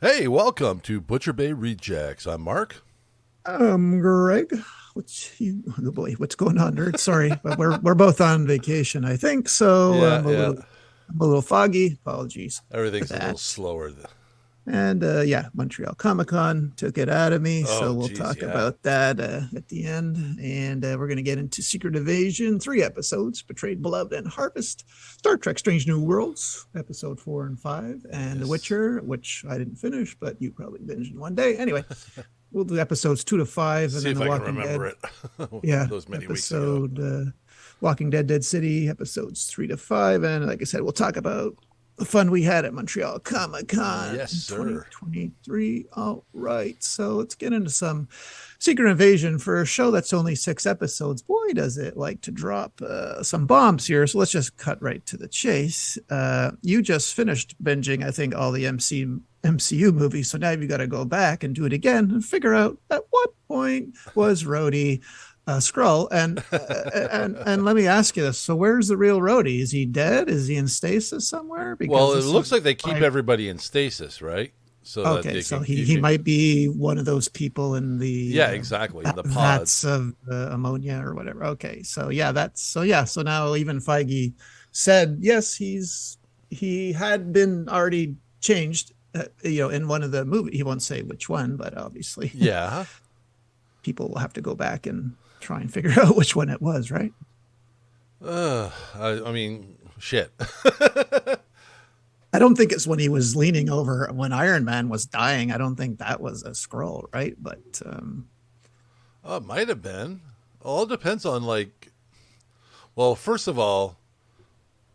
Hey, welcome to Butcher Bay Rejects. I'm Mark. Greg, oh boy, what's going on, nerd? Sorry, but we're both on vacation, I think. So Yeah, yeah. I'm a little foggy. Apologies for Everything's a little that. slower. And yeah, Montreal Comic Con took it out of me. So Oh, we'll geez, talk yeah. about that at the end. And we're going to get into Secret Invasion, 3 episodes: Betrayed, Beloved, and Harvest. Star Trek: Strange New Worlds, episode 4 and 5, and The Yes. Witcher, which I didn't finish, but you probably binged in one day. Anyway, we'll do episodes 2 to 5, and See then if The I can Walking remember Dead. it. Yeah, Those many weeks ago. episode Walking Dead, Dead City, episodes 3 to 5. And like I said, we'll talk about the fun we had at Montreal Comic Con Yes, sir. 2023. All right, so let's get into some Secret Invasion. For a show that's only 6 episodes, boy, does it like to drop some bombs here. So let's just cut right to the chase. You just finished binging, I think, all the MCU movies. So now you've got to go back and do it again and figure out at what point was Rhodey Skrull. And let me ask you this: so where's the real Rhodey? Is he dead? Is he in stasis somewhere? Well, Because it this looks is like they keep like, everybody in stasis, right? So that okay, they so can, he you he can, might be one of those people in the yeah, exactly, in the vats pods. of ammonia or whatever. Okay, so yeah, so now even Feige said yes, he had been already changed. In one of the movie, he won't say which one, but obviously Yeah. people will have to go back and try and figure out which one it was, right? I mean, shit. I don't think it's when he was leaning over when Iron Man was dying. I don't think that was a scroll, right? But Oh, it might have been. All depends on, like, well, first of all,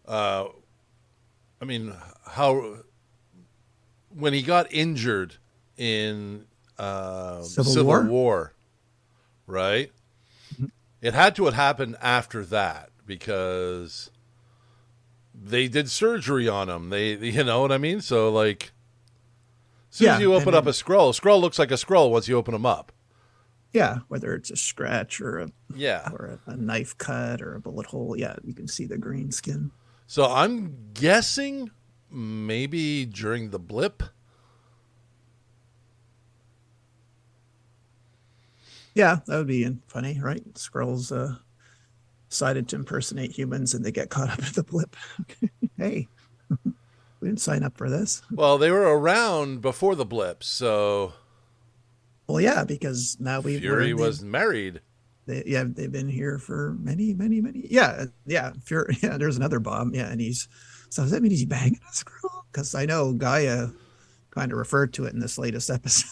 uh, I mean, how when he got injured in Civil Civil War. War, right? Mhm. It had to have happened after that because they did surgery on him. You know what I mean? So, like, as soon as Yeah, you and open up then a scroll looks like a scroll once you open them up. yeah, whether it's a scratch Yeah. or a knife cut or a bullet hole, yeah, you can see the green skin. So I'm guessing maybe during the blip. Yeah, that would be funny, right? Scrolls decided to impersonate humans and they get caught up in the blip. Hey, we didn't sign up for this. Well, they were around before the blip, so Well, yeah, because now we've Fury learned was married. they've been here for many. Yeah. Fury, yeah, there's another bomb. Yeah, and so does that mean he's banging a scroll? Because I know Gaia kind of referred to it in this latest episode.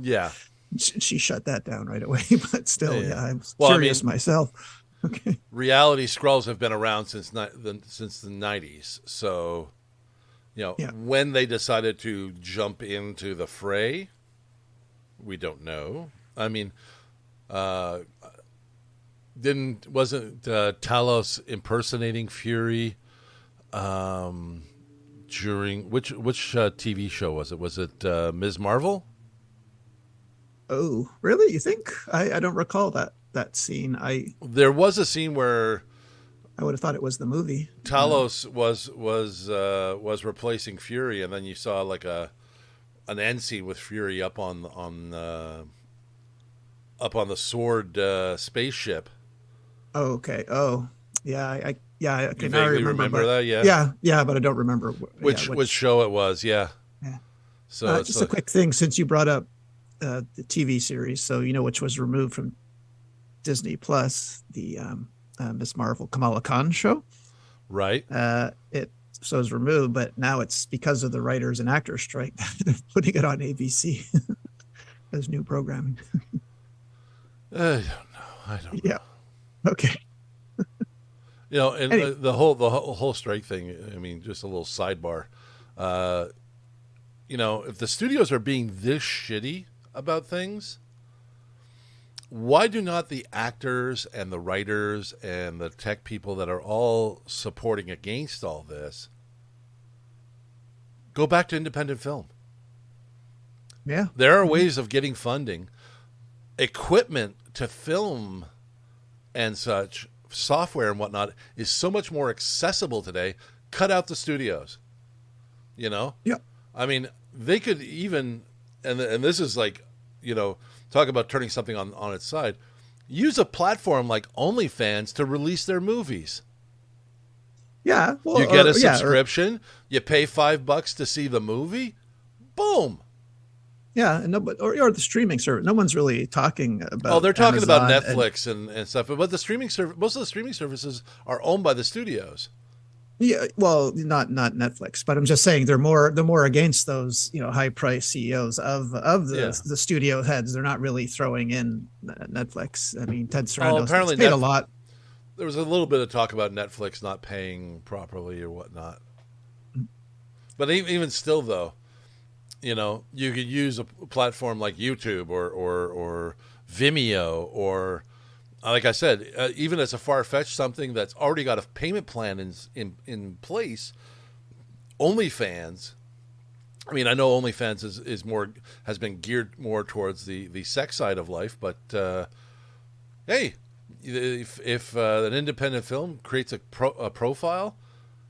Yeah. She shut that down right away, but still, Yeah. yeah, I'm Well, I curious mean, myself. Okay. reality scrolls have been around since the 90s. So, Yeah. when they decided to jump into the fray, we don't know. I mean, uh, didn't wasn't Talos impersonating Fury during which TV show was it? Was it Ms. Marvel? Oh, really? You think? I don't recall that scene. There was a scene where I would have thought it was the movie. Talos was replacing Fury, and then you saw like an end scene with Fury up on the sword spaceship. Oh, okay. Oh, yeah. I You can I vaguely remember, remember but that, yeah? yeah, but I don't remember. Yeah, Which show it was, yeah. yeah. So it's Just a quick thing, since you brought up the TV series, so you know which was removed from Disney Plus, the Miss Marvel Kamala Khan show. right. It so it's removed, but now it's because of the writers and actors strike. They're putting it on ABC as new programming. I don't know. Yeah. Okay. And Anyway, the whole strike thing. I mean, just a little sidebar. Uh, if the studios are being this shitty about things, why do not the actors and the writers and the tech people that are all supporting against all this go back to independent film? yeah. There are ways of getting funding, equipment to film and such, software and whatnot is so much more accessible today. Cut out the studios. Yeah. I mean, they could even, and this is like, talk about turning something on its side. Use a platform like OnlyFans to release their movies. Yeah, well, you get a subscription. You pay $5 to see the movie. Boom. Yeah, and or the streaming service. No one's really talking about. Oh, they're talking Amazon about Netflix and stuff. But the streaming service, most of the streaming services are owned by the studios. Yeah, well, not Netflix, but I'm just saying they're more against those high price CEOs of the studio heads. They're not really throwing in Netflix. I mean, Ted Sarandos apparently paid a lot. There was a little bit of talk about Netflix not paying properly or whatnot. But even still, though, you could use a platform like YouTube or Vimeo or, like I said, even as a far-fetched something that's already got a payment plan in place. OnlyFans. I mean, I know OnlyFans has been geared more towards the sex side of life, but hey, if an independent film creates a profile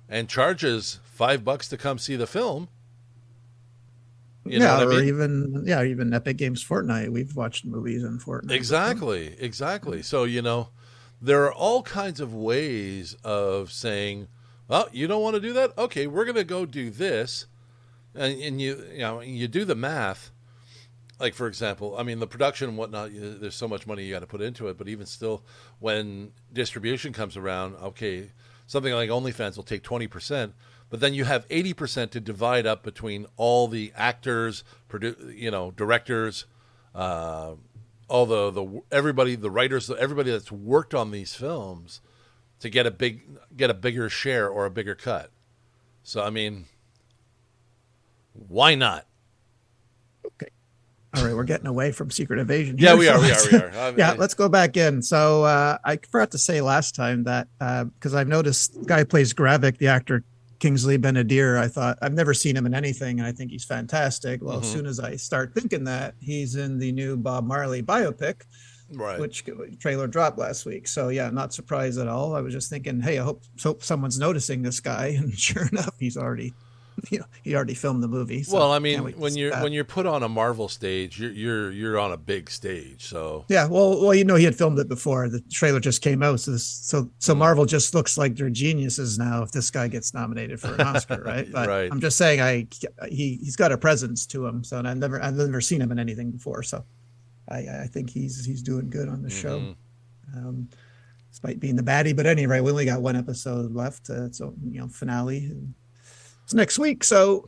and charges $5 to come see the film, you know what I mean? even Epic Games Fortnite. We've watched movies in Fortnite. Exactly. So there are all kinds of ways of saying, well, you don't want to do that? Okay, we're going to go do this, and you do the math. Like, for example, I mean, the production and whatnot, there's so much money you got to put into it. But even still, when distribution comes around, okay, something like OnlyFans will take 20%, but then you have 80% to divide up between all the actors, directors, all everybody, the writers, everybody that's worked on these films, to get a bigger share or a bigger cut. So, I mean, why not? Okay. All right, we're getting away from Secret Invasion. Yeah, we are. I mean, let's go back in. So I forgot to say last time that because I've noticed the guy who plays Gravik, the actor Kingsley Ben-Adir, I thought I've never seen him in anything, and I think he's fantastic. Well, as soon as I start thinking that, he's in the new Bob Marley biopic, right, which trailer dropped last week. So yeah, not surprised at all. I was just thinking, hey, I hope someone's noticing this guy, and sure enough, he's already. He already filmed the movie. So well, I mean, when you're put on a Marvel stage, you're on a big stage. So yeah, well, he had filmed it before. The trailer just came out, so Marvel just looks like they're geniuses now if this guy gets nominated for an Oscar, right? But right. I'm just saying, he's got a presence to him. So and I've never seen him in anything before. So I think he's doing good on the show, despite being the baddie. But anyway, we only got one episode left. So finale. It's next week, so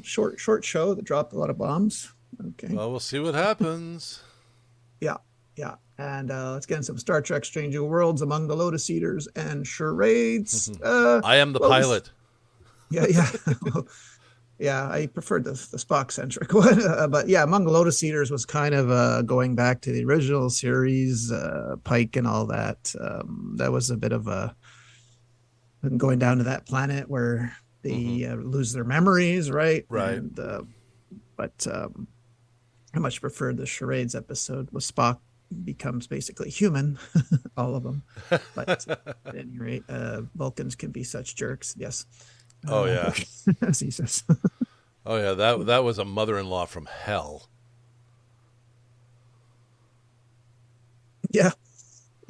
short show that dropped a lot of bombs. Okay. Well, we'll see what happens. Yeah, and let's get into some Star Trek: Stranger Worlds, Among the Lotus Eaters, and Charades. I am the pilot. Yeah. Yeah, I preferred the Spock-centric one, but yeah, Among the Lotus Eaters was kind of going back to the original series, Pike and all that. That was a bit of going down to that planet where they lose their memories, right? Right. And, but I much preferred the Charades episode where Spock becomes basically human, all of them. But at any rate, Vulcans can be such jerks. Yes. Oh yeah. As he says. Oh yeah. That was a mother-in-law from hell. Yeah.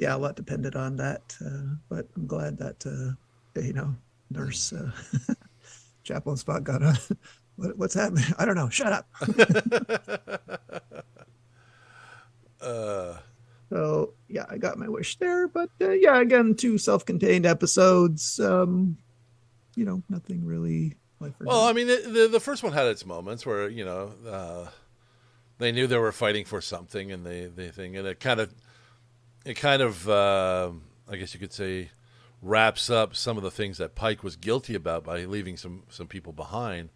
A lot depended on that, but I'm glad that Nurse Chaplain Spock got on. What's happening? I don't know. Shut up. So yeah, I got my wish there, but again, 2 self-contained episodes. Nothing really. Well, I mean, the first one had its moments where they knew they were fighting for something, and they think, and it kind of I guess you could say, wraps up some of the things that Pike was guilty about by leaving some people behind.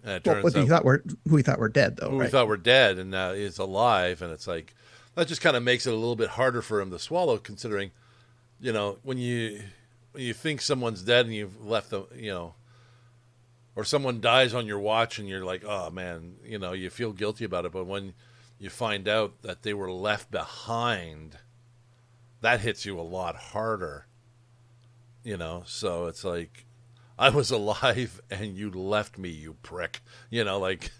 And it turns out who we thought were dead, though. We thought were dead, and now is alive, and it's like that just kind of makes it a little bit harder for him to swallow, considering, when you think someone's dead and you've left them, or someone dies on your watch, and you're like, oh man, you feel guilty about it, but when you find out that they were left behind, that hits you a lot harder. So it's like, I was alive and you left me, you prick. Like,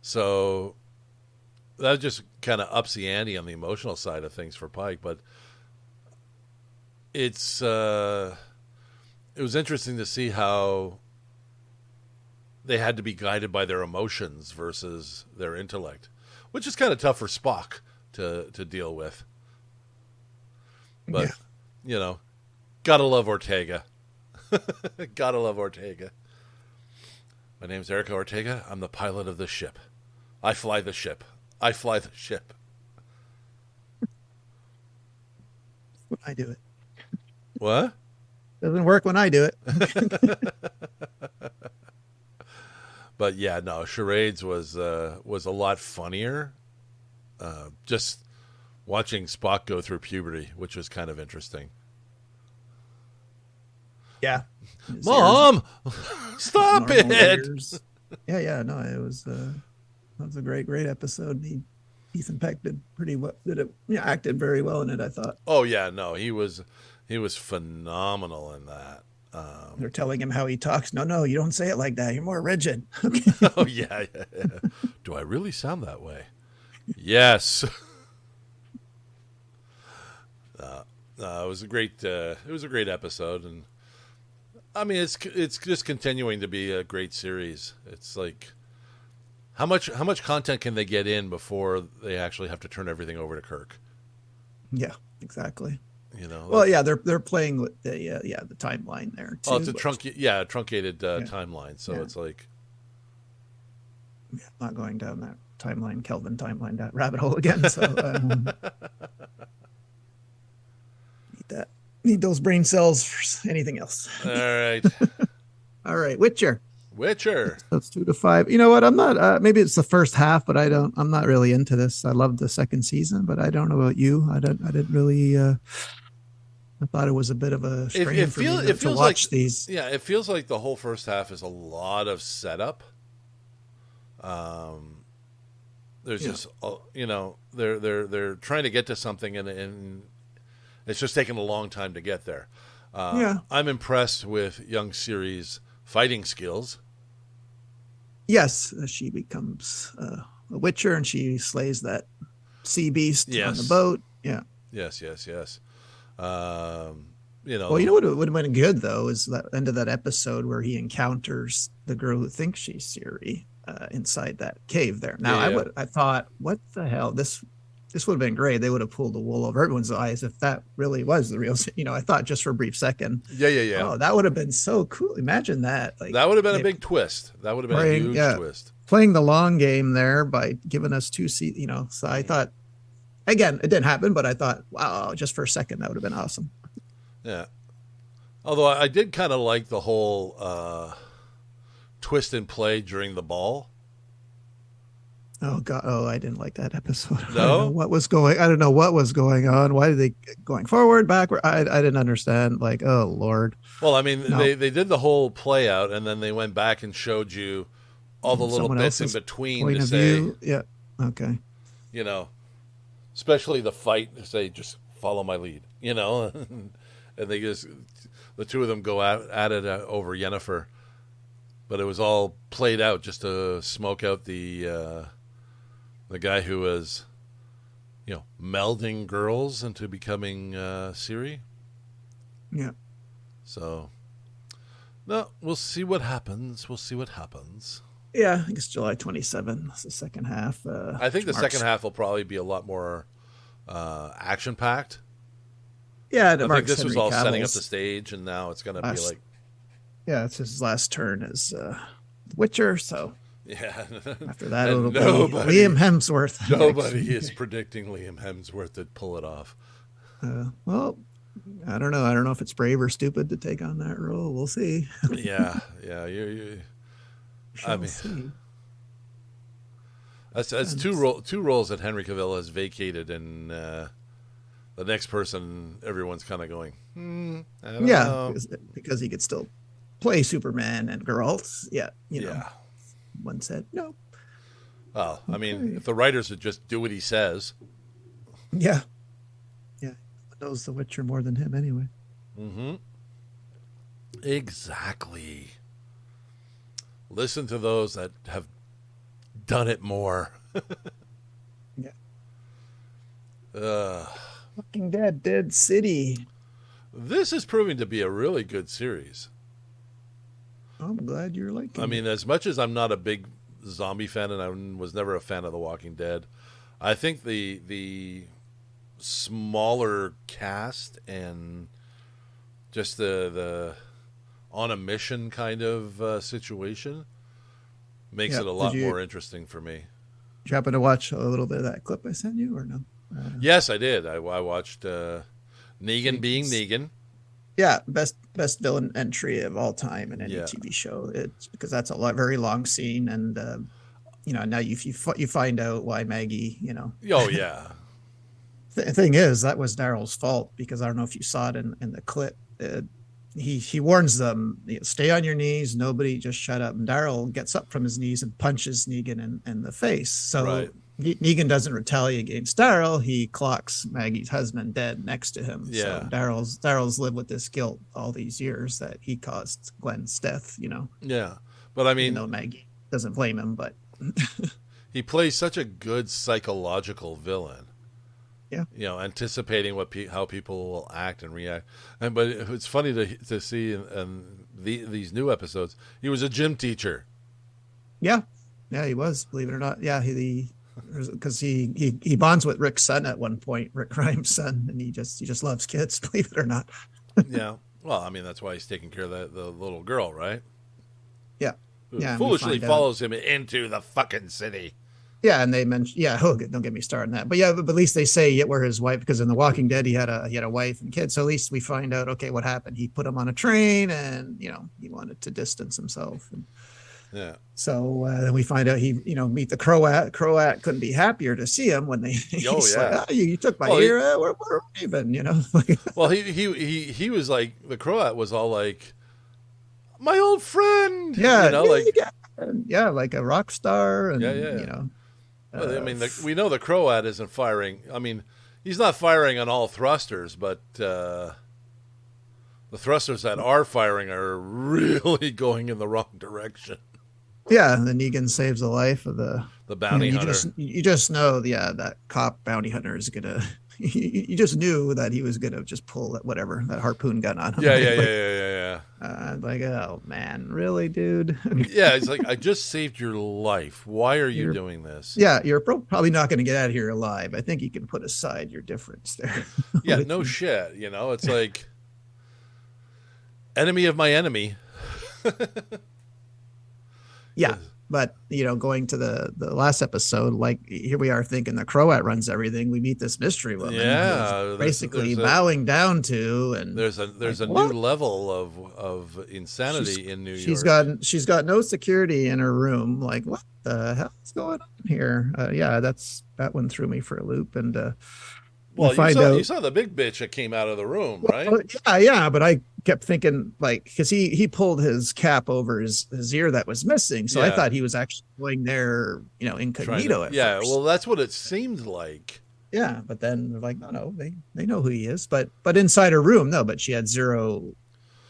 so that just kind of ups the ante on the emotional side of things for Pike. But it was interesting to see how they had to be guided by their emotions versus their intellect, which is kind of tough for Spock to deal with. But, gotta love Ortega. Gotta love Ortega. My name's Erica Ortega. I'm the pilot of the ship. I fly the ship. I fly the ship. When I do it. What? Doesn't work when I do it. But yeah, no, Charades was a lot funnier. Just watching Spock go through puberty, which was kind of interesting. Yeah. Mom, stop it. Ears. Yeah. No, it was that was a great episode. Ethan Peck did pretty well. Acted very well in it, I thought. Oh yeah, no, he was phenomenal in that. They're telling him how he talks. No, you don't say it like that. You're more rigid. Oh yeah. Do I really sound that way? Yes. It was a great episode, and I mean it's just continuing to be a great series. It's like how much content can they get in before they actually have to turn everything over to Kirk? Yeah, exactly. Well, yeah, they're playing with the timeline there too. Oh, it's a truncated timeline, so it's like not going down that Kelvin timeline, that rabbit hole again. So need those brain cells for anything else. All right. All right, Witcher. That's 2 to 5. You know what? I'm not. Maybe it's the first half, but I'm not really into this. I loved the second season, but I don't know about you. I didn't really. I thought it was a bit of a strain for me to watch these. Yeah, it feels like the whole first half is a lot of setup. There's just they're trying to get to something and it's just taking a long time to get there. I'm impressed with young Ciri's fighting skills. Yes, she becomes a Witcher and she slays that sea beast on the boat. Yeah. Yes. Well, you know what would have been good though is that end of that episode where he encounters the girl who thinks she's Ciri inside that cave there. Now I thought, what the hell? This would have been great. They would have pulled the wool over everyone's eyes if that really was the real. I thought just for a brief second. Yeah. Oh, that would have been so cool. Imagine that. Like that would have been a big twist. That would have been a huge twist. Playing the long game there by giving us two seats. So I thought. Again, it didn't happen, but I thought, wow, just for a second, that would have been awesome. Yeah. Although I did kind of like the whole twist and play during the ball. Oh God! Oh, I didn't like that episode. No? I don't know what was going on. Why did they going forward, backward? I didn't understand. Like, oh Lord. Well, I mean, they did the whole play out, and then they went back and showed you all the little bits in between to say, yeah, okay, especially the fight to say, just follow my lead, and they just the two of them go at it over Yennefer, but it was all played out just to smoke out the guy who was, melding girls into becoming Ciri. Yeah. So, no, we'll see what happens. Yeah, I think it's July 27th. It's the second half. I think the second half will probably be a lot more action-packed. Yeah, I think this was all setting up the stage, and now it's going to be like... Yeah, it's his last turn as Witcher, so... Yeah. After that, it'll be Liam Hemsworth. Nobody is predicting Liam Hemsworth to pull it off. Well, I don't know. I don't know if it's brave or stupid to take on that role. We'll see. Yeah. I mean, see. That's two roles that Henry Cavill has vacated, and the next person, everyone's kind of going, I don't know. Because he could still play Superman and girls. Yeah, yeah. One said no. Well, I mean, if the writers would just do what he says. Yeah. Yeah. Knows The Witcher more than him anyway. Mm-hmm. Exactly. Listen to those that have done it more. Yeah. Uh, Walking Dead, Dead City. this is proving to be a really good series. I'm glad you're liking I mean, it. as much as I'm not a big zombie fan, and I was never a fan of The Walking Dead, I think the smaller cast and just the on a mission kind of situation makes it a lot more interesting for me. Did you happen to watch a little bit of that clip I sent you, or no? Yes, I did. I watched Negan being Negan. Yeah, best villain entry of all time in any Yeah. TV show. It's because that's a very long scene, and now you find out why Maggie. Oh yeah. The thing is, that was Daryl's fault, because I don't know if you saw it in the clip. He warns them, stay on your knees, nobody, just shut up. And Daryl gets up from his knees and punches Negan in the face. So Right. Negan doesn't retaliate against Daryl. He clocks Maggie's husband dead next to him. Yeah. So Daryl's lived with this guilt all these years that he caused Glenn's death. Yeah, but I mean, Maggie doesn't blame him, but he plays such a good psychological villain. Yeah. Anticipating how people will act and react. But it's funny to see in these new episodes. He was a gym teacher. Yeah, he was. Believe it or not, yeah, because he bonds with Rick's son at one point, Rick Grimes' son, and he just loves kids. Believe it or not. Yeah. Well, I mean, that's why he's taking care of the little girl, right? Yeah. Who Yeah. foolishly follows him into the fucking city. Yeah, and they mentioned, don't get me started on that. But yeah, but at least they say where his wife, because in The Walking Dead he had a wife and kids. So at least we find out, okay, what happened. He put him on a train, and he wanted to distance himself. And Yeah. so then we find out he meet the Croat. Croat couldn't be happier to see him when they. Oh yeah. Like, you took my ear. We're even. Well, he was like, the Croat was all like, my old friend. Yeah. Like like a rock star. And yeah. Well, I mean, we know the Croat isn't firing. I mean, he's not firing on all thrusters, but the thrusters that are firing are really going in the wrong direction. Yeah, the Negan saves the life of the bounty hunter. You just know, that cop bounty hunter is gonna. You just knew that he was gonna just pull that harpoon gun on him. Yeah. Like, oh man, really, dude? Yeah, it's like, I just saved your life. Why are you doing this? Yeah, you're probably not going to get out of here alive. I think you can put aside your difference there. Yeah, no shit. It's like, enemy of my enemy. Yeah, but going to the last episode, like, here we are thinking the Croat runs everything. We meet this mystery woman, yeah, basically bowing down to, and there's a new level of insanity in New York. She's got no security in her room. Like, what the hell is going on here? That one threw me for a loop. And well, you saw the big bitch that came out of the room, right? Yeah, but I kept thinking, like, because he pulled his cap over his ear that was missing, so I thought he was actually going there, incognito. Yeah, well, that's what it seemed like. Yeah, but then they're like, no, they know who he is, but inside her room, no. But she had zero,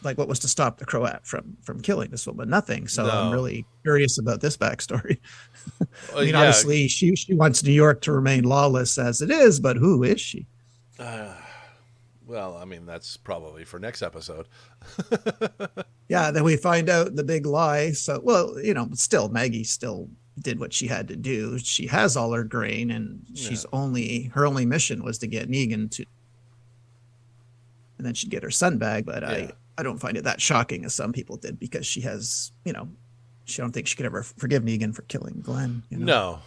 like, what was to stop the Croat from killing this woman? Nothing. So I'm really curious about this backstory. I mean, obviously she wants New York to remain lawless as it is, but who is she? Well, I mean, that's probably for next episode. Yeah, then we find out the big lie. So, well, still, Maggie still did what she had to do. She has all her grain, and her only mission was to get Negan to, and then she'd get her son back. But I don't find it that shocking as some people did, because she has, she don't think she could ever forgive Negan for killing Glenn. No.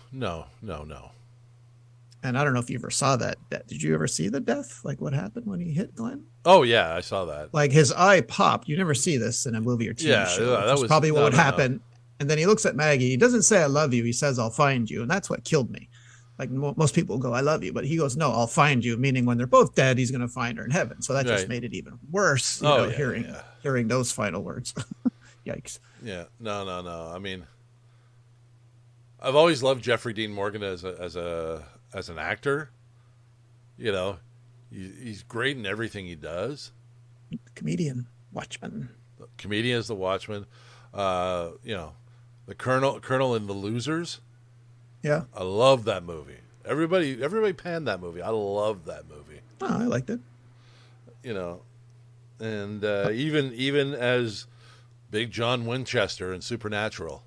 And I don't know if you ever saw that. Did you ever see the death? Like, what happened when he hit Glenn? Oh yeah, I saw that. Like, his eye popped. You never see this in a movie or TV show. Yeah, that was probably what would happen. And then he looks at Maggie. He doesn't say, I love you. He says, I'll find you. And that's what killed me. Like, most people go, I love you. But he goes, no, I'll find you. Meaning when they're both dead, he's going to find her in heaven. So that just made it even worse, hearing those final words. Yikes. Yeah. No. I mean, I've always loved Jeffrey Dean Morgan as an actor. He's great in everything he does. Comedian, Watchman. The comedian as the Watchman. The Colonel in The Losers. Yeah. I love that movie. Everybody panned that movie. I love that movie. Oh, I liked it. And even as Big John Winchester in Supernatural.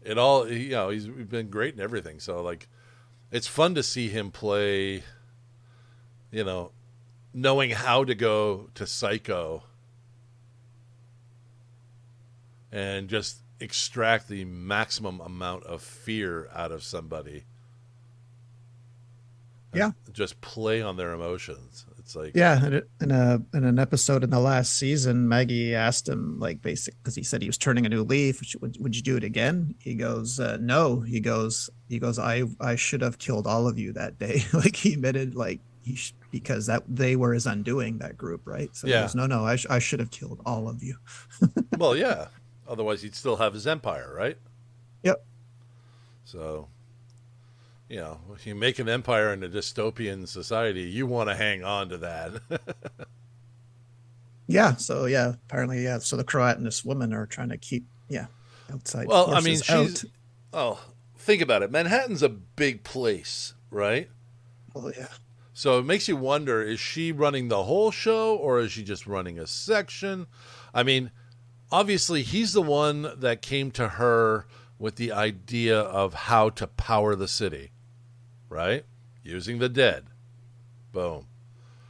It all, he's been great in everything. So, like, it's fun to see him play, knowing how to go to Psycho and just extract the maximum amount of fear out of somebody. Yeah. Just play on their emotions. It's like, yeah, in an episode in the last season, Maggie asked him, like, because he said he was turning a new leaf. Would you do it again? He goes, no. He goes, I should have killed all of you that day. Like, he admitted, like, because that they were his undoing, that group, right? So yeah. He goes, no, I should have killed all of you. Well, yeah. Otherwise, he'd still have his empire, right? Yep. So, if you make an empire in a dystopian society, you want to hang on to that. Yeah. So, yeah, apparently, yeah. So the Croat and this woman are trying to keep, outside. Well, I mean, out. Think about it. Manhattan's a big place, right? Oh, yeah. So it makes you wonder, is she running the whole show or is she just running a section? I mean, obviously, he's the one that came to her with the idea of how to power the city, right? Using the dead. Boom.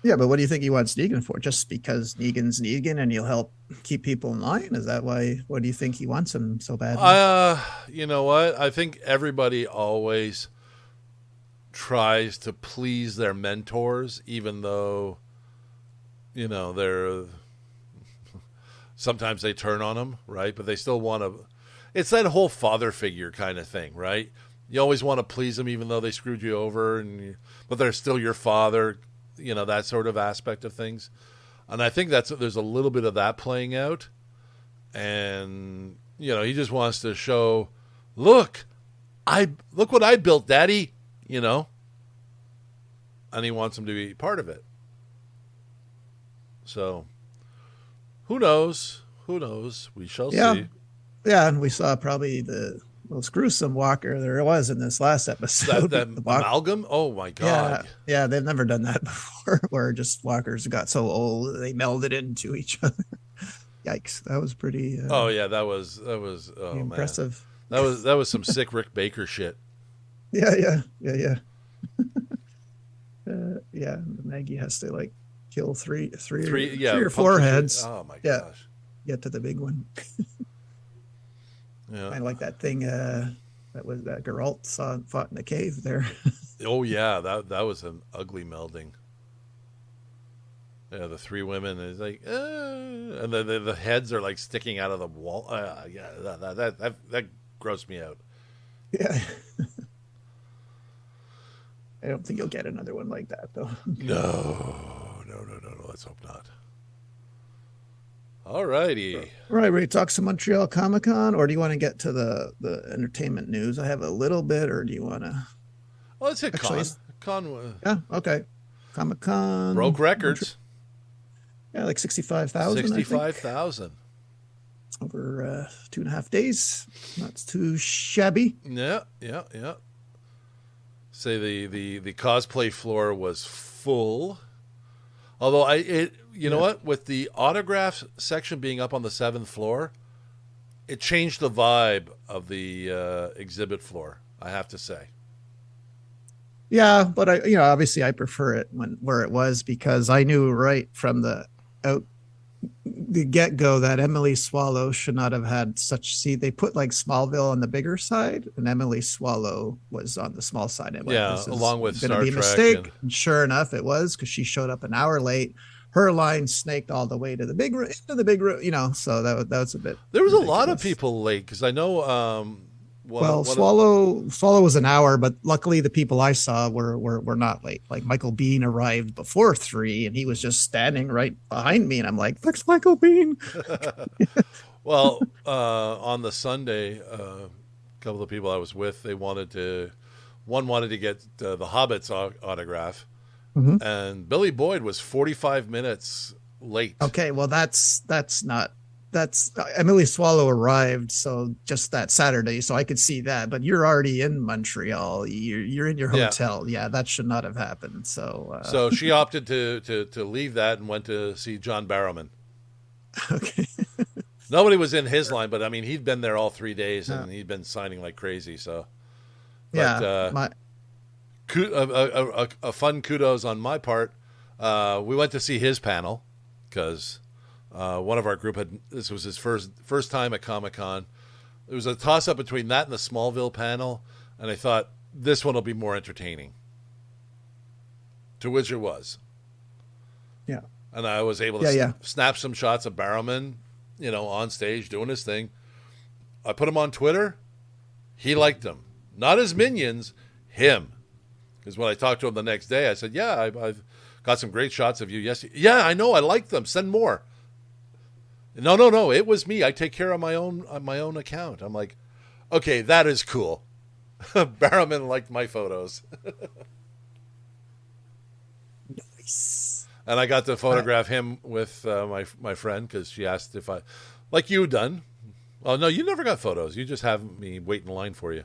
Yeah, but what do you think he wants Negan for? Just because Negan's Negan and he'll help keep people in line? Is that why? What do you think he wants him so badly? You know what? I think everybody always tries to please their mentors, even though, they're sometimes they turn on them, right? But they still want to. It's that whole father figure kind of thing, right? You always want to please them, even though they screwed you over, but they're still your father. That sort of aspect of things. And I think there's a little bit of that playing out. And, he just wants to show, look what I built, Daddy, and he wants him to be part of it. So who knows? We shall see. Yeah. And we saw probably the most gruesome walker there was in this last episode. That amalgam? Oh my God. Yeah. They've never done that before, where just walkers got so old they melded into each other. Yikes. That was pretty that was impressive. Man. That was some sick Rick Baker shit. Yeah. Maggie has to, like, kill three or four heads. Oh my gosh. Get to the big one. Yeah. Kind of like that thing that Geralt fought in the cave there. Oh yeah, that was an ugly melding. Yeah, the three women is like, and the heads are like sticking out of the wall. That grossed me out. Yeah. I don't think you'll get another one like that, though. No. Let's hope not. All righty. All right, ready to talk some Montreal Comic Con, or do you want to get to the entertainment news? I have a little bit, or do you want to? Well, let's hit Con. Yeah, okay. Comic Con broke records. Yeah, like 65,000. 65,000 over 2.5 days. Not too shabby. Yeah. Say the cosplay floor was full. Although you know what? With the autograph section being up on the 7th floor, it changed the vibe of the exhibit floor, I have to say. Yeah, but obviously I prefer it where it was, because I knew right from the get-go that Emily Swallow should not have had such. See, they put, like, Smallville on the bigger side, and Emily Swallow was on the small side. Along with Star Trek. Mistake. And sure enough, it was, because she showed up an hour late. Her line snaked all the way to the big room, So that was a bit. There was ridiculous. A lot of people late, because I know. Swallow was an hour, but luckily the people I saw were not late. Like, Michael Biehn arrived before 3, and he was just standing right behind me, and I'm like, "That's Michael Biehn." Well, on the Sunday, a couple of people I was with, wanted to get the Hobbit's autograph, and Billy Boyd was 45 minutes late. Okay, well that's not that's Emily Swallow arrived so just that Saturday, so I could see that. But you're already in Montreal. You're in your Yeah. hotel. Yeah, that should not have happened. So So she opted to leave that and went to see John Barrowman. okay. Nobody was in his line, but I mean, he'd been there all 3 days Yeah. and he'd been signing like crazy. So, but Yeah, my a fun kudos on my part. We went to see his panel because one of our group this was his first time at Comic Con. It was a toss up between that and the Smallville panel, and I thought this one will be more entertaining. To which it was. yeah. And I was able to snap some shots of Barrowman, on stage doing his thing. I put him on Twitter. He liked them. Not his minions, him. Because when I talked to him the next day, I said, yeah, I've got some great shots of you. Yes. Yeah, I know. I like them. Send more. No. It was me. I take care of my own account. I'm like, okay, that is cool. Barrowman liked my photos. Nice. And I got to photograph him with my friend because she asked if I, like you done. Oh no, you never got photos. You just have me wait in line for you.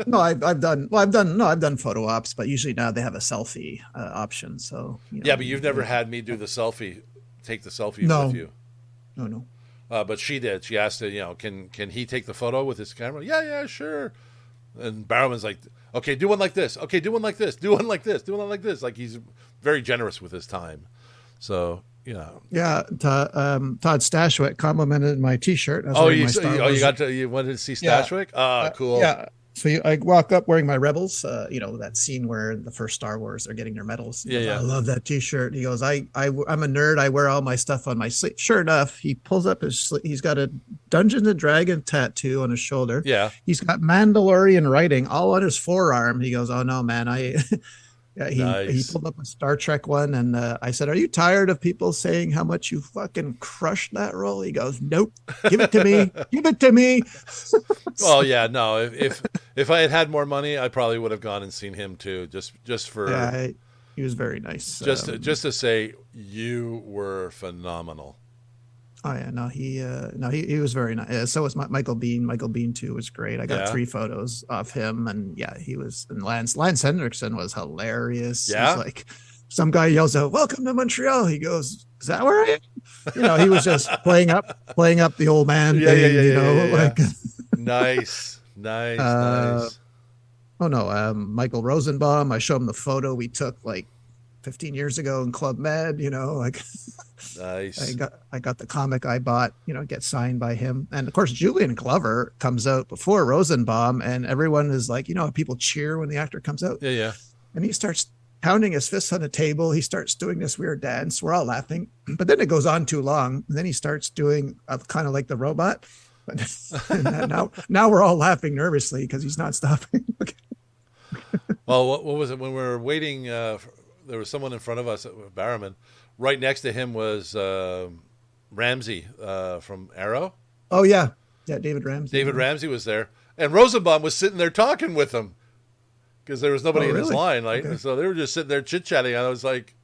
No, I've done photo ops, but usually now they have a selfie option. So Yeah, but you've never had me do the selfie, take the selfie with you. No. But she did. She asked, can he take the photo with his camera? Yeah, sure. And Barrowman's like, okay, do one like this. Okay, do one like this. Do one like this. Do one like this. Like he's very generous with his time. So Yeah, Todd Stashwick complimented my T-shirt. You wanted to see Stashwick? Cool. Yeah. So I walk up wearing my Rebels. That scene where the first Star Wars they're getting their medals. He goes, I love that T-shirt. He goes, I'm a nerd. I wear all my stuff on my sleeve. Sure enough, he pulls up his sleeve. He's got a Dungeons and Dragon tattoo on his shoulder. Yeah. He's got Mandalorian writing all on his forearm. He goes, oh no, man, Yeah, he pulled up a Star Trek one, and I said, "Are you tired of people saying how much you fucking crushed that role?" He goes, "Nope, give it to me, give it to me." Well, yeah, no. If I had more money, I probably would have gone and seen him too, just for. Yeah, he was very nice. Just to say you were phenomenal. Oh yeah, no, he was very nice. So was Michael Bean. Michael Bean too was great. I got 3 photos of him, and yeah, he was. And Lance Henriksen was hilarious. Yeah, he's like some guy yells out, "Welcome to Montreal." He goes, "Is that where I am?" He was just playing up the old man thing. Like nice. Nice. Oh no, Michael Rosenbaum. I showed him the photo we took like 15 years ago in Club Med. Nice. I got the comic I bought, get signed by him. And of course, Julian Glover comes out before Rosenbaum, and everyone is like, people cheer when the actor comes out. Yeah. And he starts pounding his fists on the table. He starts doing this weird dance. We're all laughing, but then it goes on too long. And then he starts doing kind of like the robot. Now we're all laughing nervously because he's not stopping. Well, what was it when we were waiting? There was someone in front of us, Barrowman. Right next to him was Ramsey from Arrow. Oh yeah, David Ramsey. David Ramsey was there, and Rosenbaum was sitting there talking with him because there was nobody in his line. So they were just sitting there chit chatting, and I was like,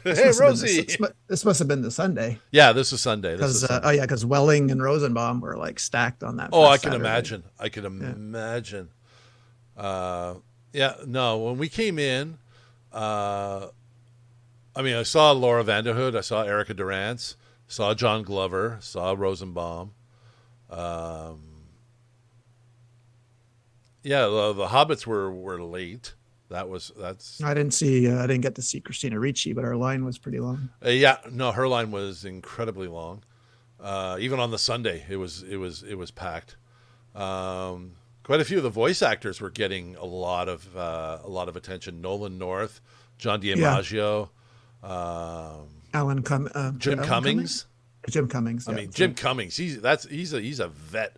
"Hey, Rosie." This must have been the Sunday. Yeah, this was Sunday. Because Welling and Rosenbaum were like stacked on that. Oh, I can imagine. I can imagine. No, when we came in. I saw Laura Vanderhood, I saw Erica Durance, saw John Glover, saw Rosenbaum. The Hobbits were late. I didn't get to see Christina Ricci, but our line was pretty long. Her line was incredibly long. Even on the Sunday, it was packed. Quite a few of the voice actors were getting a lot of attention. Nolan North, John DiMaggio, Jim Cummings. Jim Cummings. Jim Cummings. He's a vet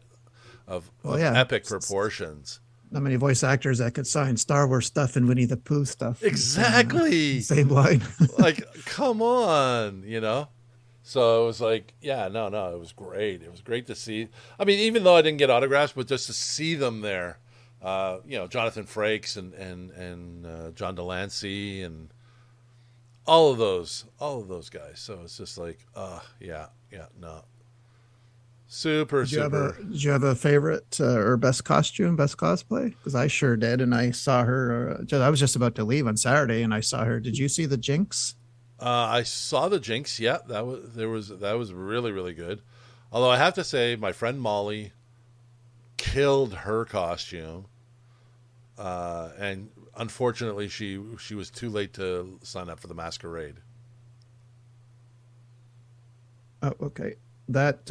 of epic proportions. Not many voice actors that could sign Star Wars stuff and Winnie the Pooh stuff. Exactly. Same line. Like, come on, So it was like, it was great. It was great to see. Even though I didn't get autographs, but just to see them there, Jonathan Frakes and John Delancey, and all of those guys. So it's just like, yeah, no, super. Did you have a favorite or best costume, best cosplay? Because I sure did, and I saw her. I was just about to leave on Saturday, and I saw her. Did you see the Jinx? I saw the Jinx. Yeah, that was really really good. Although I have to say, my friend Molly killed her costume, and unfortunately, she was too late to sign up for the masquerade. Oh, okay. That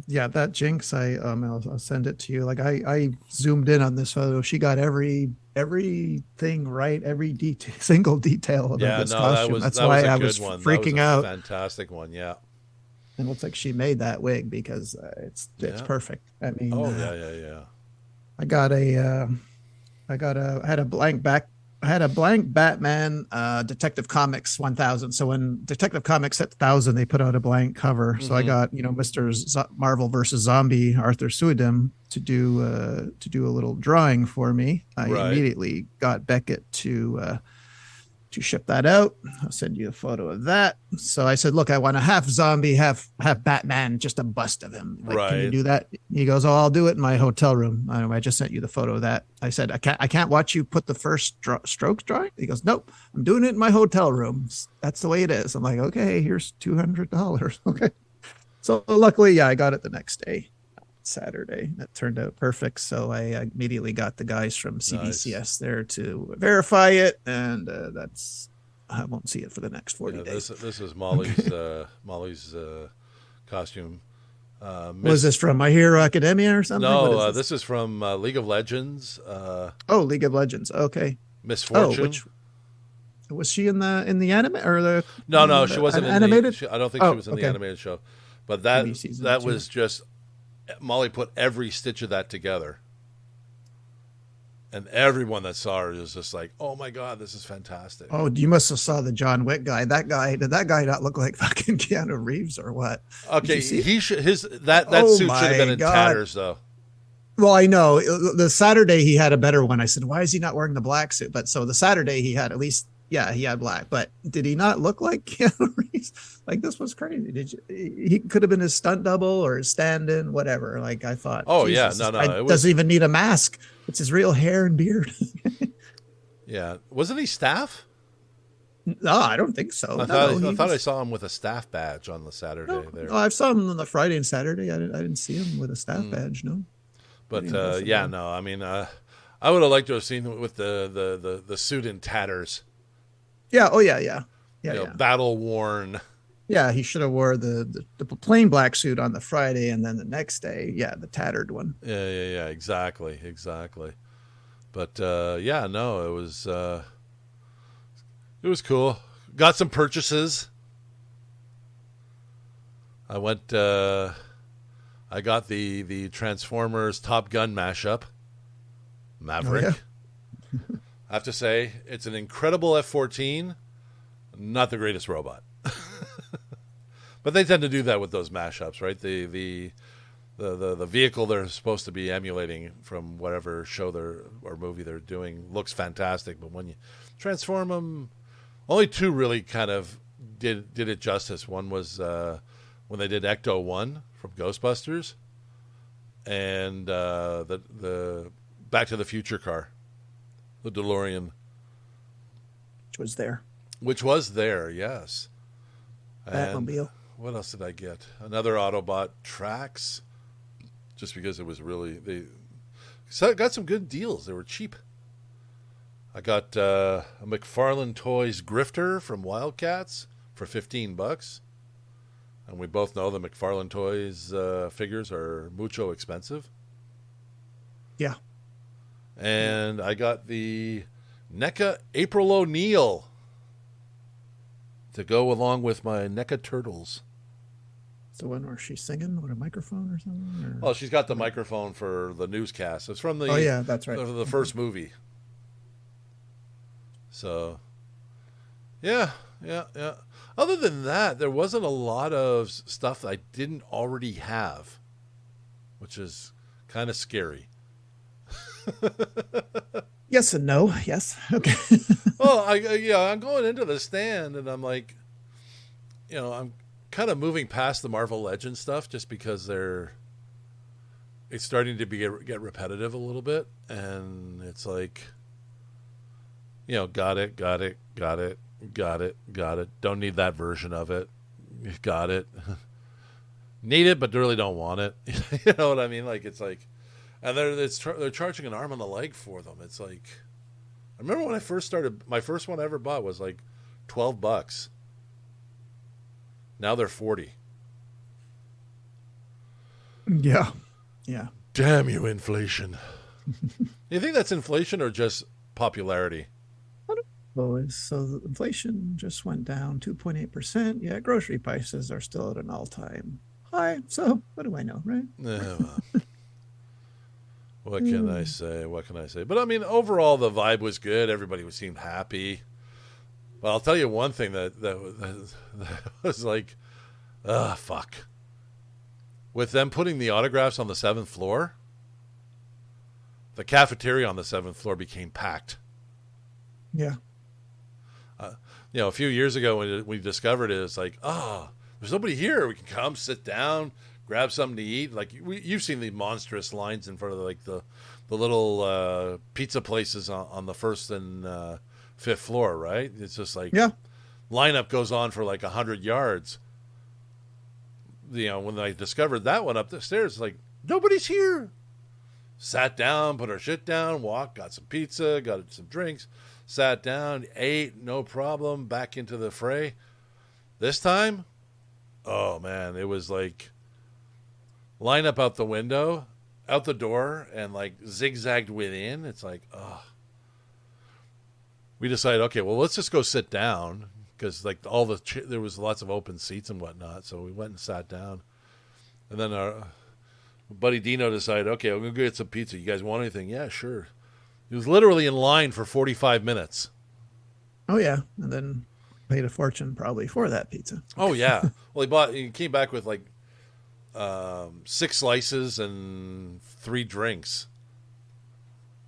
yeah, that Jinx. I'll send it to you. Like I zoomed in on this photo. She got everything right, every detail, single detail about this costume. That's why I was freaking out. Fantastic one, yeah. And it looks like she made that wig because it's perfect. I mean, yeah. I had a blank Batman Detective Comics 1000. So when Detective Comics hit 1000, they put out a blank cover. Mm-hmm. So I got Mr. Marvel versus Zombie Arthur Suidam to do a little drawing for me. I immediately got Beckett to ship that out. I'll send you a photo of that. So I said, look, I want a half zombie, half Batman, just a bust of him. Like, can you do that? He goes, oh, I'll do it in my hotel room. I just sent you the photo of that. I said, I can't watch you put the first strokes drawing. He goes, nope, I'm doing it in my hotel room. That's the way it is. I'm like, okay, here's $200. Okay. So luckily, I got it the next day. Saturday. That turned out perfect. So I immediately got the guys from CBCS there to verify it, and I won't see it for the next 40 days. This is Molly's Molly's costume. Was this from My Hero Academia or something? No, this is from League of Legends. League of Legends. Okay. Miss Fortune. Was she in the anime or the? No, she wasn't animated. I don't think she was in the animated show, but that was just. Molly put every stitch of that together, and everyone that saw her was just like, "Oh my god, this is fantastic!" Oh, you must have saw the John Wick guy. Did that guy not look like fucking Keanu Reeves or what? Okay, suit should have been in tatters though. Well, I know the Saturday he had a better one. I said, "Why is he not wearing the black suit?" But so the Saturday he had at least. Yeah, he had black, but did he not look like Keanu Reeves? Like, this was crazy. He could have been his stunt double or his stand-in, whatever. Like, I thought. Oh yeah, no, doesn't even need a mask. It's his real hair and beard. Yeah, wasn't he staff? No, I don't think so. I thought I saw him with a staff badge on the Saturday there. No, I saw him on the Friday and Saturday. I didn't see him with a staff badge. No. But no. I mean, I would have liked to have seen him with the suit in tatters. Yeah. Oh, yeah. Battle worn. Yeah, he should have wore the plain black suit on the Friday, and then the next day, the tattered one. Yeah. Exactly. But it was cool. Got some purchases. I went. I got the Transformers Top Gun mashup, Maverick. Oh, yeah. I have to say, it's an incredible F-14, not the greatest robot. But they tend to do that with those mashups, right? The vehicle they're supposed to be emulating from whatever show or movie they're doing looks fantastic, but when you transform them, only two really kind of did it justice. One was when they did Ecto 1 from Ghostbusters, and the Back to the Future car. The DeLorean. Which was there, yes. Batmobile. What else did I get? Another Autobot Trax. Just because it was they got some good deals. They were cheap. I got a McFarlane Toys Grifter from Wildcats for $15. And we both know the McFarlane Toys figures are mucho expensive. Yeah. And I got the NECA April O'Neil to go along with my NECA Turtles. It's the one where she's singing with a microphone or something? Or? Well, she's got the microphone for the newscast. It's from the that's right. The first movie. So, yeah. Other than that, there wasn't a lot of stuff that I didn't already have, which is kind of scary. Yes and no. Yes. Okay. Well, I'm going into the stand and I'm like, I'm kind of moving past the Marvel Legends stuff just because it's starting to get repetitive a little bit, and it's like, got it, got it, got it, got it, got it. Don't need that version of it. Got it. Need it, but really don't want it. You know what I mean? Like, it's like, and they're charging an arm and a leg for them. It's like, I remember when I first started, my first one I ever bought was like $12. Now they're 40. Yeah. Yeah. Damn you, inflation. You think that's inflation or just popularity? So the inflation just went down 2.8%. Yeah, grocery prices are still at an all-time high. So what do I know, right? Well, what can I say? What can I say? But I mean, overall, the vibe was good. Everybody seemed happy. But I'll tell you one thing that was like, fuck. With them putting the autographs on the 7th floor, the cafeteria on the 7th floor became packed. Yeah. A few years ago when we discovered it, it's like, there's nobody here. We can come, sit down, grab something to eat. Like, you've seen the monstrous lines in front of like the little pizza places on the 1st and 5th floor, right? It's just like, yeah, lineup goes on for like 100 yards. When I discovered that one up the stairs, it's like, nobody's here. Sat down, put our shit down, walked, got some pizza, got some drinks, sat down, ate, no problem, back into the fray. This time, oh man, it was like line up out the window, out the door, and like zigzagged within. It's like, we decided, okay, well, let's just go sit down because like there was lots of open seats and whatnot. So we went and sat down, and then our buddy Dino decided, okay, I'm gonna go get some pizza. You guys want anything? Yeah, sure. He was literally in line for 45 minutes. Oh yeah, and then paid a fortune probably for that pizza. Oh yeah. Well, he came back with like 6 slices and 3 drinks.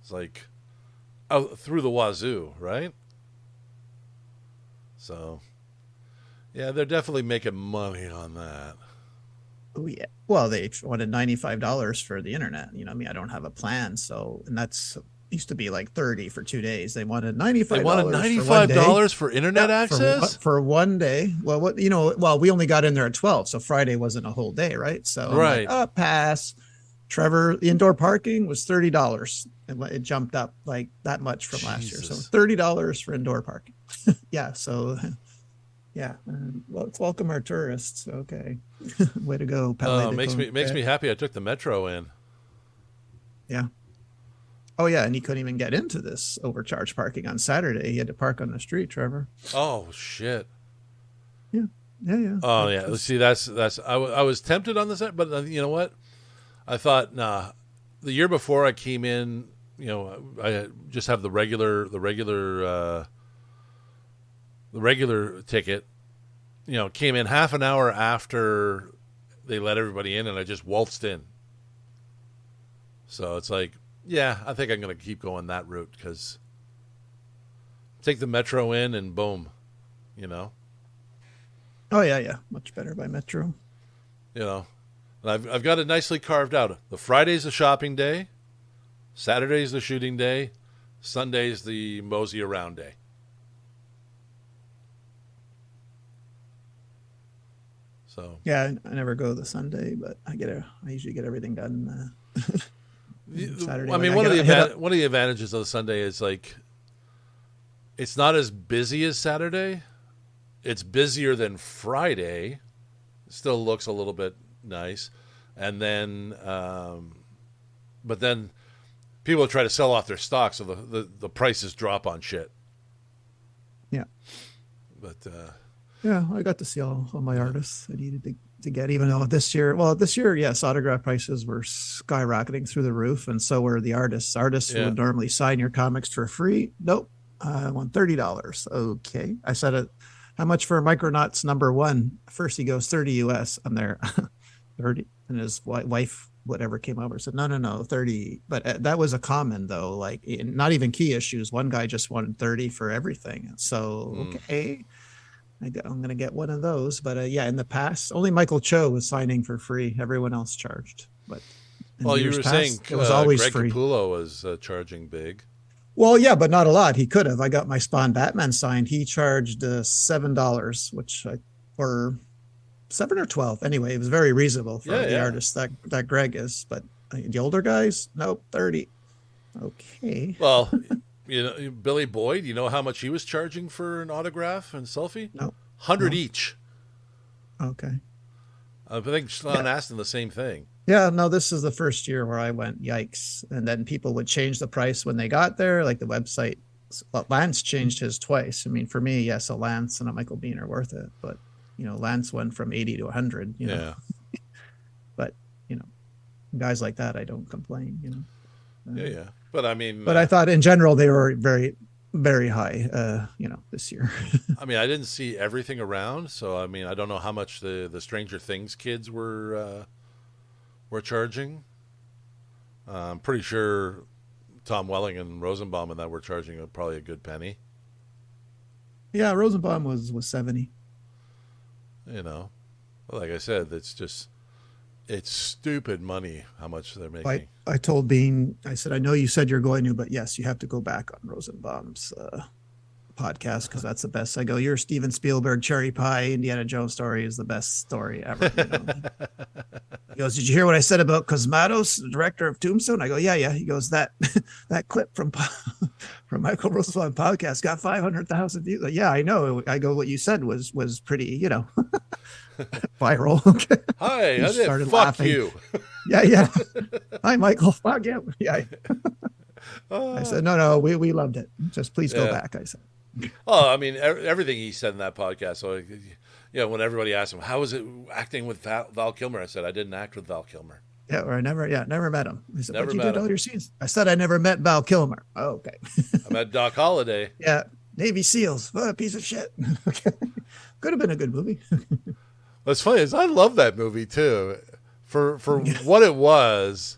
It's like through the wazoo, right? So yeah, they're definitely making money on that. Oh yeah. Well, they wanted $95 for the internet. I don't have a plan, and that's used to be like 30 for 2 days. They wanted $95. They wanted $95 for internet access for 1 day. Well, we only got in there at 12, so Friday wasn't a whole day, right? So right. Like, pass. Trevor, the indoor parking was $30. It jumped up like that much from last year. So $30 for indoor parking. Yeah. So yeah. Let's welcome our tourists. Okay. Way to go. Makes me happy I took the metro in. Yeah. Oh yeah, and he couldn't even get into this overcharged parking on Saturday. He had to park on the street, Trevor. Oh shit. Yeah. Oh yeah. See, that's I was tempted on this, but you know what? I thought, nah. The year before I came in, I just have the regular ticket. Came in half an hour after they let everybody in, and I just waltzed in. So it's like, yeah, I think I'm going to keep going that route because take the metro in and boom, Oh yeah, much better by metro. And I've got it nicely carved out. The Friday's the shopping day, Saturday's the shooting day, Sunday's the mosey around day. So yeah, I never go the Sunday, but I usually get everything done. Saturday. I mean, one of the advantages of the Sunday is like it's not as busy as Saturday. It's busier than Friday. It still looks a little bit nice, and then, but then people try to sell off their stock, so the prices drop on shit. Yeah, but yeah, I got to see all my artists I needed to get, even though this year, yes, autograph prices were skyrocketing through the roof, and so were the artists. Artists who would normally sign your comics for free. Nope, I want $30. Okay, I said it. How much for Micronauts #1? First he goes $30 US. I'm there, 30, and his wife whatever came over said, no, 30. But that was a common though, like not even key issues. One guy just wanted 30 for everything. So, okay, I'm going to get one of those. But yeah, in the past, only Michael Cho was signing for free. Everyone else charged. But well, you were saying it was always Greg free. Capullo was charging big. Well, yeah, but not a lot. He could have. I got my Spawn Batman signed. He charged $7, which or 7 or 12. Anyway, it was very reasonable for the artist that Greg is. But the older guys, nope, 30. Okay. Well, Billy Boyd, you know how much he was charging for an autograph and selfie? No. 100 each. Okay. I think Sean Astin the same thing. Yeah, no, this is the first year where I went, yikes. And then people would change the price when they got there, like the website. Lance changed his twice. I mean, for me, yes, a Lance and a Michael Biehn are worth it. But, Lance went from 80 to 100, Yeah. But, guys like that, I don't complain, Yeah. But I mean. But I thought in general, they were very, very high, this year. I mean, I didn't see everything around. So, I mean, I don't know how much the Stranger Things kids were charging. I'm pretty sure Tom Welling and Rosenbaum and that were charging probably a good penny. Yeah, Rosenbaum was 70. Like I said, it's stupid money how much they're making. I told Bean, I said, I know you said you're going to, but yes, you have to go back on Rosenbaum's podcast because that's the best. I go, your Steven Spielberg cherry pie Indiana Jones story is the best story ever. He goes, did you hear what I said about Cosmatos, the director of Tombstone? I go, yeah. He goes, that clip from Michael Rosenbaum podcast got 500,000 views. Like, yeah, I know. I go, what you said was pretty, viral. Okay. Hi, I did. Fuck laughing. You. Yeah. Hi, Michael. Fuck you. Yeah. I said, no, we loved it. Just please go back. I said. Oh, I mean, everything he said in that podcast. So, when everybody asked him, how was it acting with Val Kilmer? I said, I didn't act with Val Kilmer. Yeah, or I never met him. I said, never but you met did him. All your scenes. I said, I never met Val Kilmer. Oh, okay. I met Doc Holliday. Yeah, Navy SEALs. What a piece of shit. Could have been a good movie. What's funny is I love that movie too, for what it was,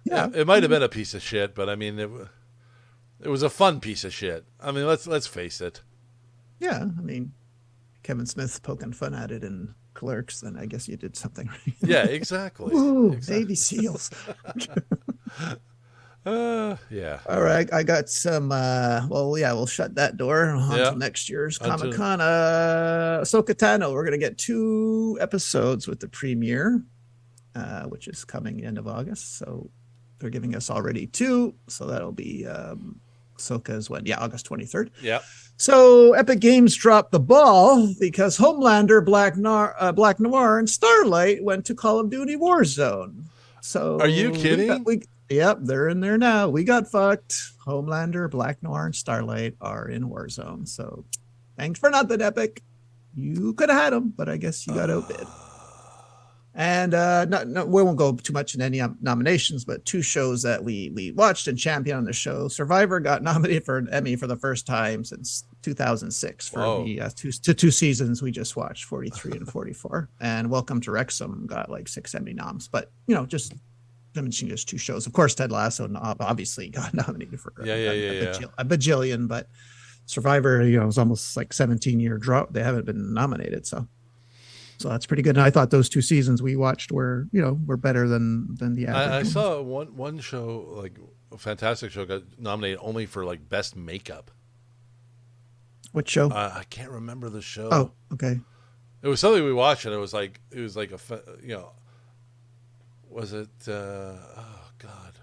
Yeah, it might have been a piece of shit, but I mean, it was a fun piece of shit. I mean, let's face it. Yeah, I mean, Kevin Smith poking fun at it in Clerks, then I guess you did something right. Yeah, exactly. Ooh, exactly. Navy SEALs. Yeah. All right, I got some. We'll shut that door until next year's Comic Con. Ahsoka Tano. We're gonna get 2 episodes with the premiere, which is coming end of August. So they're giving us already 2. So that'll be Ahsoka's when? Yeah, August 23rd. Yeah. So Epic Games dropped the ball because Homelander, Black Noir, and Starlight went to Call of Duty Warzone. So are you kidding? Yep, they're in there now. We got fucked. Homelander, Black Noir, and Starlight are in Warzone. So thanks for nothing, Epic. You could have had them, but I guess you got outbid. And we won't go too much in any nominations, but 2 shows that we watched and championed on the show. Survivor got nominated for an Emmy for the first time since 2006 for the 2 seasons we just watched, 43 and 44. And Welcome to Wrexham got like 6 Emmy noms, but just mentioning just 2 shows. Of course, Ted Lasso obviously got nominated for a bajillion, but Survivor, it was almost like 17-year drought. They haven't been nominated, so that's pretty good. And I thought those 2 seasons we watched were better than the average. I saw one show, like a fantastic show, got nominated only for like best makeup. What show? I can't remember the show. Oh, okay. It was something we watched, and it was like was it? Oh God.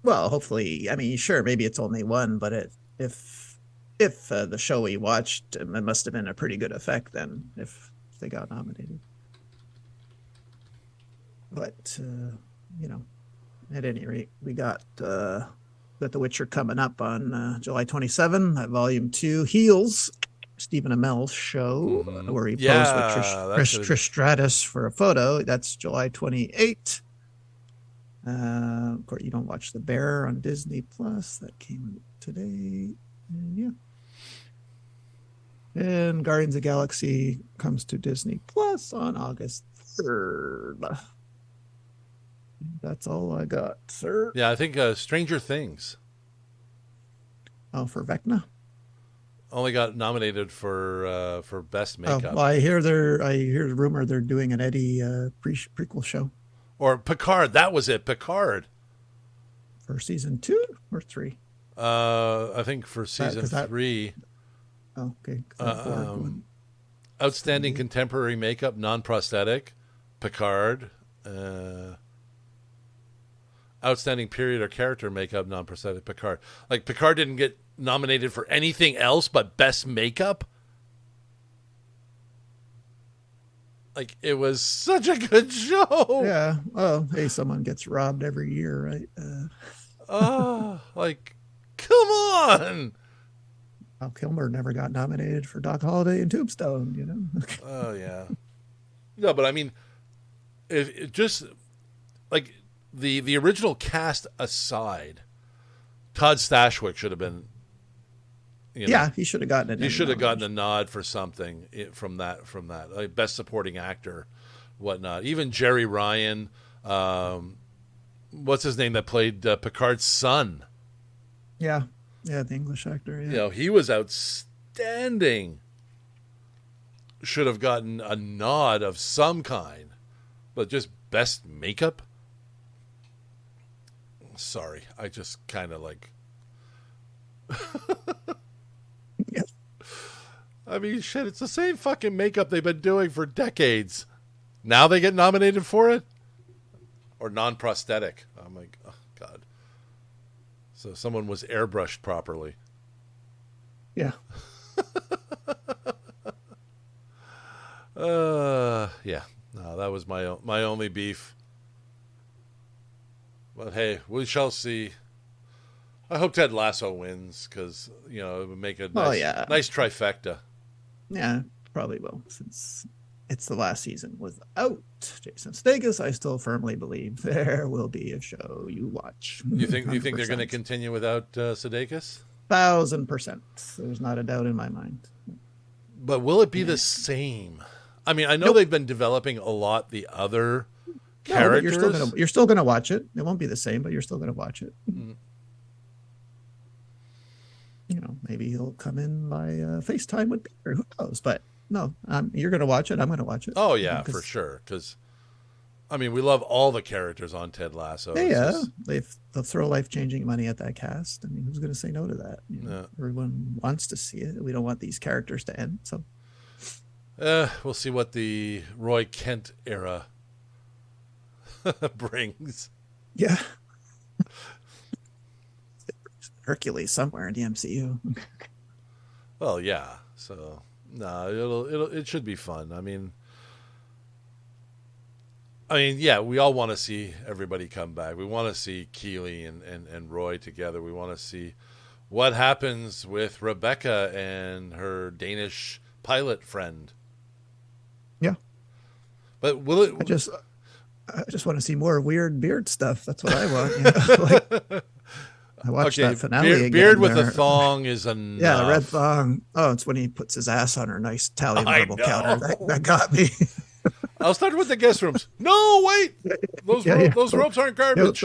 Well, hopefully, I mean, sure, maybe it's only one, but if the show we watched, it must have been a pretty good effect then if they got nominated. But at any rate, we got The Witcher coming up on July 27 at Volume 2. Heels, Stephen Amell's show, where he posed with Trish Stratus for a photo. That's July 28. Of course, you don't watch The Bear on Disney Plus. That came today. And And Guardians of the Galaxy comes to Disney Plus on August 3rd. That's all I got, sir. Yeah, I think Stranger Things Oh, for Vecna. only got nominated for best Oh, makeup. well, I hear the rumor they're doing an Eddie prequel show Or Picard. That was it. Picard. for season 2 or 3. I think for season 3. Oh, okay. 'Cause that one- Outstanding contemporary makeup, non-prosthetic, Picard. Outstanding period or character makeup, non-prosthetic, Picard. Like, Picard didn't get nominated for anything else but best makeup? Like, it was such a good show. Yeah. Oh, hey, someone gets robbed every year, right? Oh, like, come on. Val Kilmer never got nominated for Doc Holliday and Tombstone, you know? Oh, yeah. No, but I mean, it just, like, the original cast aside, Todd Stashwick should have been, yeah, he should have gotten it. He should have gotten a nod for something from that, like best supporting actor, whatnot. Even Jerry Ryan, what's his name that played Picard's son? Yeah, the English actor. Yeah, He was outstanding. Should have gotten a nod of some kind, but just best makeup. Sorry, I just kind of like. Yeah. I mean, shit, it's the same fucking makeup they've been doing for decades. Now they get nominated for it? Or non-prosthetic. I'm like, oh, God. So someone was airbrushed properly. Yeah. Yeah. No, that was my only beef. But hey, we shall see. I hope Ted Lasso wins because it would make a nice trifecta. Yeah, probably will, since it's the last season without Jason Sudeikis. I still firmly believe there will be a show you watch. You think they're going to continue without Sudeikis? 1,000%. There's not a doubt in my mind. But will it be the same? I mean, I know they've been developing a lot the other characters. You're still gonna watch it. It won't be the same, but you're still gonna watch it. Mm. Maybe he'll come in by FaceTime with Peter. Who knows? But no, you're gonna watch it. I'm gonna watch it. Oh yeah, for sure. Because I mean, we love all the characters on Ted Lasso. Yeah, they'll throw life-changing money at that cast. I mean, who's gonna say no to that? Everyone wants to see it. We don't want these characters to end. So we'll see what the Roy Kent era brings. Yeah. Hercules somewhere in the MCU. Well, yeah. So it should be fun. I mean, yeah, we all want to see everybody come back. We want to see Keeley and Roy together. We want to see what happens with Rebecca and her Danish pilot friend. Yeah. But will it? I just want to see more weird beard stuff. That's what I want. I watched that finale again. Beard with a thong is enough. Yeah, the red thong. Oh, it's when he puts his ass on her nice Italian marble counter. That got me. I'll start with the guest rooms. No, wait. Those ropes aren't garbage.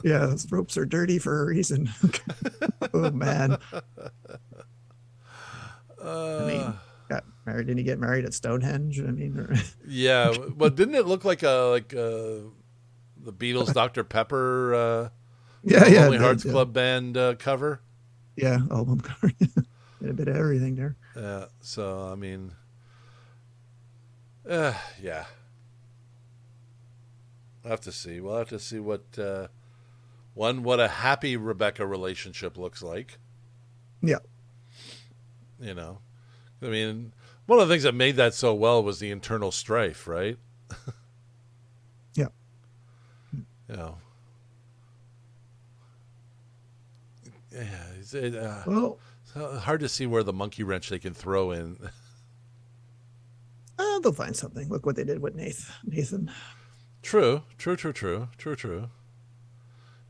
Those ropes are dirty for a reason. Oh, man. Got married. Didn't he get married at Stonehenge? I mean, yeah. But didn't it look like the Beatles' Dr. Pepper Lonely Hearts Club Band cover? Yeah, album cover. Did a bit of everything there. Yeah. So, I mean, yeah. We'll have to see. We'll have to see what a happy Rebecca relationship looks like. Yeah. I mean, one of the things that made that so well was the internal strife, right? Yeah. Yeah. Well, it's hard to see where the monkey wrench they can throw in. They'll find something. Look what they did with Nathan. True.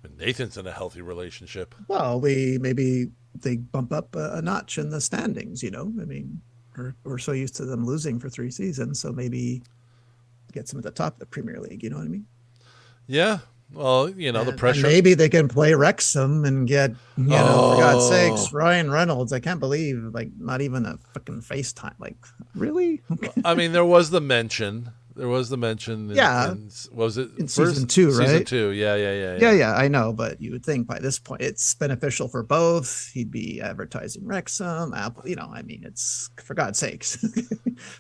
But Nathan's in a healthy relationship. Well, maybe they bump up a notch in the standings. I mean, we're so used to them losing for 3 seasons. So maybe gets them at the top of the Premier League. You know what I mean? Yeah. Well, the And pressure. maybe they can play Wrexham and get, for God's sakes, Oh. Ryan Reynolds. I can't believe, like, not even a fucking FaceTime. Like, really? I mean, there was the mention. Yeah. Was it In season 2, right? Season 2. Yeah. Yeah, I know, but you would think by this point it's beneficial for both. He'd be advertising Wrexham, Apple, I mean, it's for God's sakes.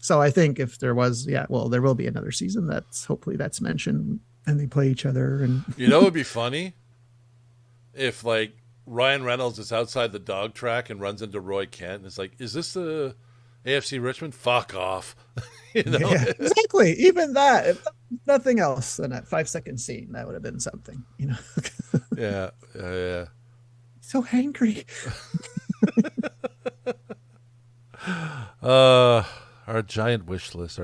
So I think if there was, there will be another season hopefully that's mentioned and they play each other. And it would be funny if, like, Ryan Reynolds is outside the dog track and runs into Roy Kent and it's like, is this the AFC Richmond? Fuck off. Yeah, exactly. Even that, if nothing else than that 5-second scene, that would have been something, Yeah. So angry. Our giant wish list.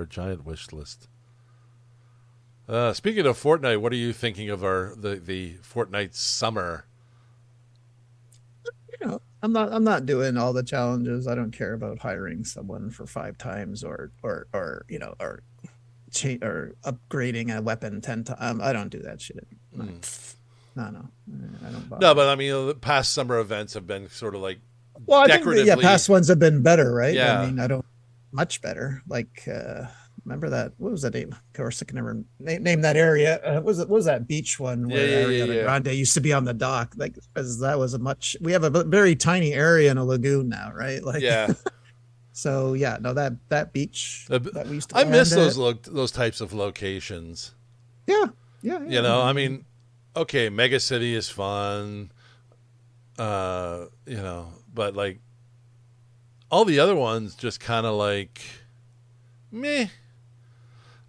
Speaking of Fortnite, what are you thinking of the Fortnite summer? I'm not doing all the challenges. I don't care about hiring someone for 5 times or upgrading a weapon 10 times. I don't do that shit. No, I don't bother. No, but I mean, the past summer events have been sort of like, well, I decoratively. think past ones have been better, right? Yeah. I mean, I don't much better. Like, remember that? What was that name? Of course, I can never name that area. What was that beach one where Ariana Grande used to be on the dock? Like, because that was we have a very tiny area in a lagoon now, right? Like, yeah. So that beach that we used to. I miss those types of locations. Yeah. I mean, okay, Mega City is fun, but like all the other ones just kind of like meh.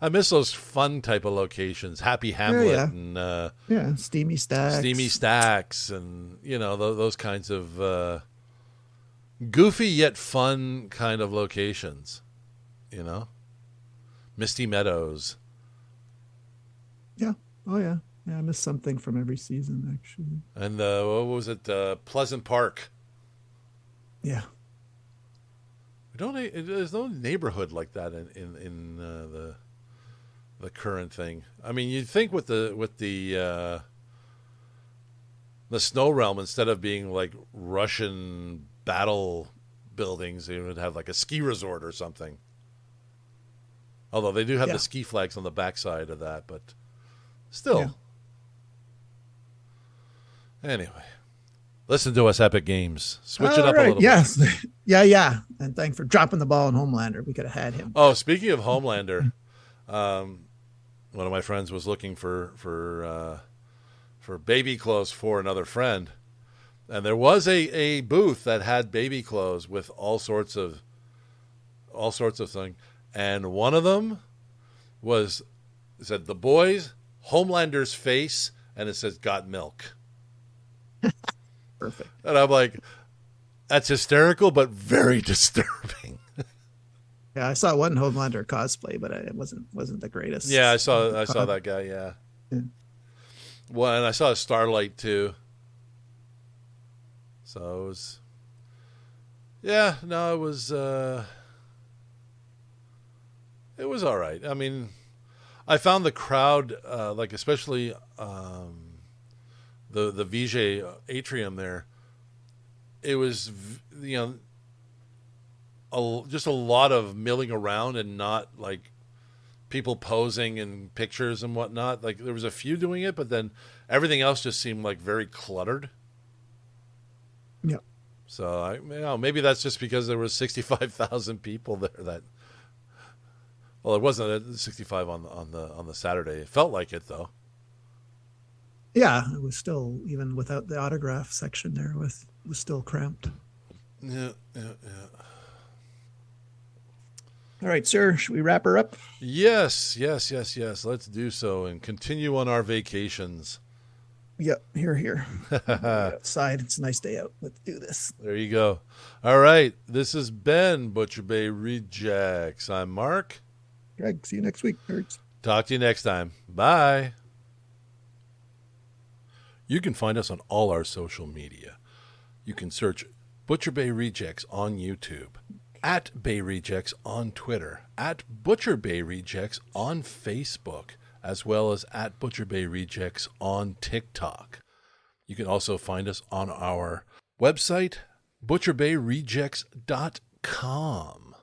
I miss those fun type of locations, Happy Hamlet and Steamy Stacks, and those kinds of goofy yet fun kind of locations. Misty Meadows. Yeah. Oh yeah. Yeah, I missed something from every season actually. And what was it? Pleasant Park. Yeah. There's no neighborhood like that in the current thing. I mean, you'd think with the snow realm, instead of being like Russian battle buildings, they would have like a ski resort or something. Although they do have the ski flags on the backside of that, but still. Yeah. Anyway, listen to us, Epic Games. Switch it up a little bit. Yes. Yeah. And thanks for dropping the ball on Homelander. We could have had him. Oh, speaking of Homelander, one of my friends was looking for baby clothes for another friend, and there was a booth that had baby clothes with all sorts of things, and one of them said the boys, Homelander's face, and it says "Got milk." Perfect. And I'm like, that's hysterical, but very disturbing. Yeah, I saw one Homelander cosplay, but it wasn't the greatest. Yeah, I saw that guy. Yeah. Well, and I saw a Starlight too. So it was. Yeah, no, it was. It was all right. I mean, I found the crowd, like especially the VJ atrium there. It was, just a lot of milling around and not like people posing in pictures and whatnot. Like there was a few doing it, but then everything else just seemed like very cluttered. Yeah. So maybe that's just because there was 65,000 people there. Well, it wasn't 65 on the Saturday. It felt like it though. Yeah, it was still, even without the autograph section there, it was still cramped. Yeah. All right, sir, should we wrap her up? Yes. Let's do so and continue on our vacations. Yep, here. Outside, it's a nice day out. Let's do this. There you go. All right, this has been Butcher Bay Rejects. I'm Mark. Greg, see you next week, nerds. Talk to you next time. Bye. You can find us on all our social media. You can search Butcher Bay Rejects on YouTube. at Bay Rejects on Twitter, at Butcher Bay Rejects on Facebook, as well as at Butcher Bay Rejects on TikTok. You can also find us on our website, butcherbayrejects.com.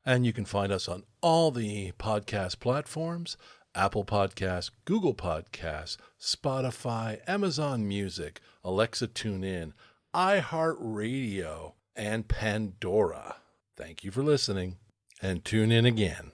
And you can find us on all the podcast platforms: Apple Podcasts, Google Podcasts, Spotify, Amazon Music, Alexa TuneIn, iHeartRadio, and Pandora. Thank you for listening, and tune in again.